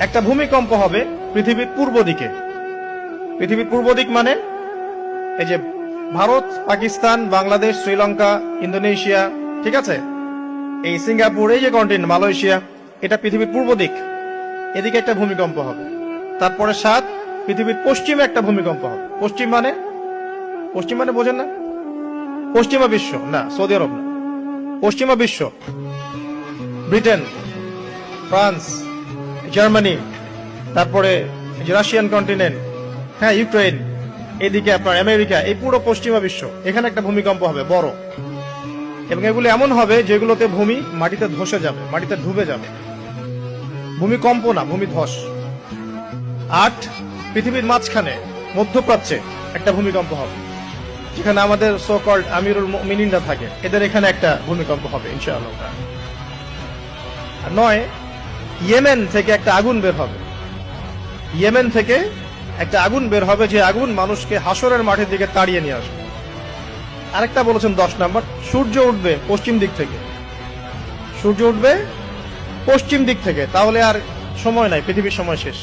একটা ভূমিকম্প হবে পৃথিবীর পূর্ব দিকে। পৃথিবীর পূর্ব দিক মানে এই যে ভারত, পাকিস্তান, বাংলাদেশ, শ্রীলঙ্কা, ইন্দোনেশিয়া, ঠিক আছে, এই সিঙ্গাপুর, এই যে কন্টিনেন্ট মালয়েশিয়া, এটা পৃথিবীর পূর্ব দিক। এদিকে একটা ভূমিকম্প হবে। তারপরে 7 পৃথিবীর পশ্চিমে একটা ভূমিকম্প হবে। পশ্চিম মানে বোঝেন না? পশ্চিমা বিশ্ব না, সৌদি আরব না, পশ্চিমা বিশ্ব, ব্রিটেন, ফ্রান্স, জার্মানি, তারপরে রাশিয়ান কন্টিনেন্ট, হ্যাঁ, ইউক্রেন, এদিকে আপনার আমেরিকা, এই পুরো পশ্চিমা বিশ্ব, এখানে একটা ভূমিকম্প হবে বড়। এবং এগুলো এমন হবে যেগুলোতে ভূমি মাটিতে ধসে যাবে, মাটিতে ডুবে যাবে। ভূমিকম্প না, ভূমিধস। 8 পৃথিবীর মাঝখানে মধ্যপ্রাচ্যে একটা ভূমিকম্প হবে, যেখানে আমাদের সো কল্ড আমিরুল মুমিনিনরা থাকে, এদের এখানে একটা ভূমিকম্প হবে ইনশাআল্লাহ। 9 ইয়েমেন থেকে একটা আগুন বের হবে। ইয়েমেন থেকে একটা আগুন বের হবে, যে আগুন মানুষকে হাসরের মাঠের দিকে তাড়িয়ে নিয়ে আসবে। আরেকটা বলেছেন 10 নাম্বার, সূর্য উঠবে পশ্চিম দিক থেকে। সূর্য উঠবে পশ্চিম দিক থেকে, তাহলে আর সময় নাই, পৃথিবীর সময় শেষ।